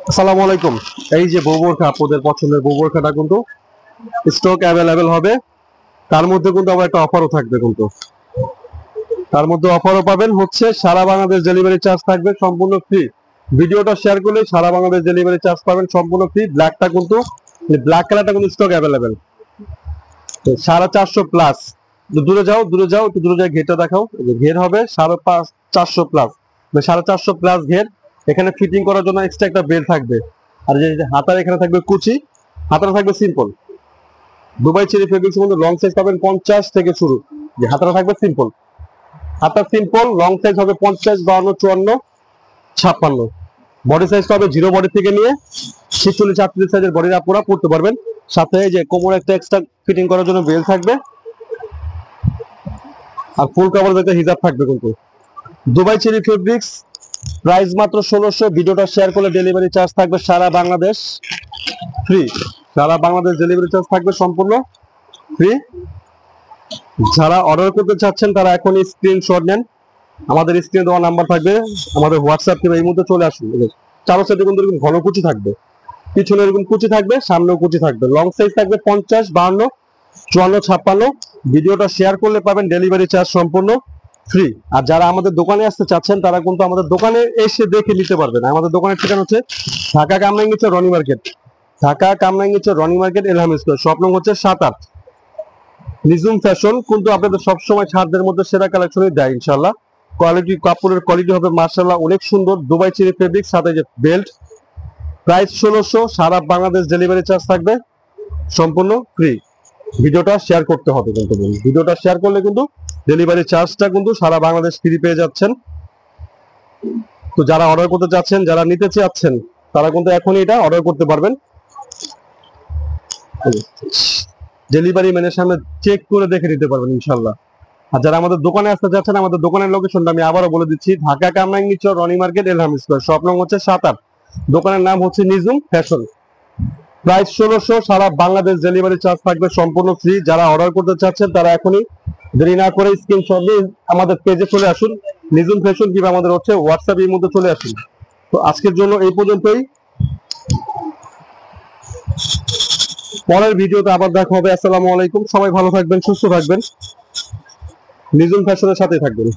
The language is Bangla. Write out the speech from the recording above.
আসসালামু আলাইকুম। এই যে বউবরখা, আপনাদের পছন্দের বউবরখাটা কিন্তু স্টক অ্যাভেলেবেল হবে। তার মধ্যে কিন্তু আবার একটা অফারও থাকবে, কিন্তু তার মধ্যে অফারও পাবেন হচ্ছে সারা বাংলাদেশ ডেলিভারি চার্জ থাকবে সম্পূর্ণ ফ্রি। ভিডিওটা শেয়ার করলে সারা বাংলাদেশ ডেলিভারি চার্জ পাবেন সম্পূর্ণ ফ্রি। ব্ল্যাকটা কিন্তু, ব্ল্যাক কালারটা কিন্তু স্টক অ্যাভেলেবেল। 450 প্লাস। দূরে যাও, দূরে যাও, একটু দূরে যাও, ঘেরটা দেখাও। ঘের হবে 450 প্লাস, 450 প্লাস ঘের। এখানে ফিটিং করার জন্য এক্সট্রা একটা বেল্ট থাকবে। আর যে হাতার এখানে থাকবে কুচি, হাতাটা থাকবে সিম্পল। দুবাই চেরি ফেব্রিক্স মধ্যে লং সাইজ পাবেন 50 থেকে শুরু। যে হাতাটা থাকবে সিম্পল, হাতা সিম্পল, লং সাইজ হবে 50, 52, 54, 56। বডি সাইজ পাবে জিরো বডি থেকে নিয়ে 46, 38 সাইজের বডির আপনারা পড়তে পারবেন। সাথে যে কোমরে একটা এক্সট্রা ফিটিং করার জন্য বেল্ট থাকবে, আর ফুল কভার একটা হিজাব থাকবে। কিন্তু দুবাই চেরি ফেব্রিক্স, প্রাইস মাত্র 1600। ভিডিওটা শেয়ার করলে ডেলিভারি চার্জ থাকবে সারা বাংলাদেশ ফ্রি। সারা বাংলাদেশ ডেলিভারি চার্জ থাকবে সম্পূর্ণ ফ্রি। যারা অর্ডার করতে চাচ্ছেন তারা এখনই স্ক্রিনশট নেন, আমাদের স্ক্রিনে দেওয়া নাম্বার থাকবে, আমাদের হোয়াটসঅ্যাপ থেকে এই মুহূর্তে চলে আসুন। চারো সাইডে কিন্তু এরকম ঘন কুচি থাকবে, পিছনে এরকম কুচি থাকবে, সামনেও কুচি থাকবে। লং সাইজ থাকবে 50, 52, 54, 56। ভিডিওটা শেয়ার করলে পাবেন ডেলিভারি চার্জ সম্পূর্ণ ফ্রি। আর যারা আমাদের দোকানে আসতে চাচ্ছেন তারা কিন্তু আমাদের দোকানে এসে দেখে নিতে পারবেন। আমাদের দোকানের ঠিকানা হচ্ছে Dhaka Kamrangirchar Roni market, Dhaka Kamrangirchar Roni market, Elham square. Shop নং হচ্ছে 7-8। নিজুম ফ্যাশন কিন্তু আপনাদের সবসময় ছাড়দের মধ্যে সেরা কালেকশনই দেয় ইনশাল্লাহ। কোয়ালিটি, কাপড়ের কোয়ালিটি হবে মাশাআল্লাহ অনেক সুন্দর। দুবাই চেরি ফেব্রিক, সাথে যে বেল্ট। প্রাইস 1600। সারা বাংলাদেশ ডেলিভারি চার্জ থাকবে সম্পূর্ণ ফ্রি। ভিডিওটা শেয়ার করতে হবে, কিন্তু ভিডিওটা শেয়ার করলে কিন্তু ডেলিভারি চার্জটা কিন্তু সারা বাংলাদেশ ফ্রি পেয়ে যাচ্ছেন। তো যারা অর্ডার করতে চাচ্ছেন, যারা নিতে চাচ্ছেন, তারা কিন্তু এখনই এটা অর্ডার করতে পারবেন। ডেলিভারি ম্যানের সামনে চেক করে দেখে নিতে পারবেন ইনশাল্লাহ। আর যারা আমাদের দোকানে আসতে চাচ্ছেন, আমাদের দোকানের লোকেশনটা আমি আবারও বলে দিচ্ছি, Dhaka Kamrangirchar Roni market, Elham square. Shop নং হচ্ছে 7-8। দোকানের নাম হচ্ছে নিজুম ফ্যাশন। প্রাইস 1600। সারা বাংলাদেশ ডেলিভারি চার্জ থাকবে সম্পূর্ণ ফ্রি। যারা অর্ডার করতে চাচ্ছেন তারা এখনই দেরি না করে স্ক্রিনশট দিয়ে আমাদের পেজে চলে আসুন, নিজুম ফ্যাশন, কিংবা আমাদের হচ্ছে হোয়াটসঅ্যাপ এর মধ্যে চলে আসুন। তো আজকের জন্য এই পর্যন্তই। পরের ভিডিওতে আবার দেখা হবে। আসসালামু আলাইকুম। সবাই ভালো থাকবেন, সুস্থ থাকবেন, নিজুম ফ্যাশনের সাথে থাকবেন।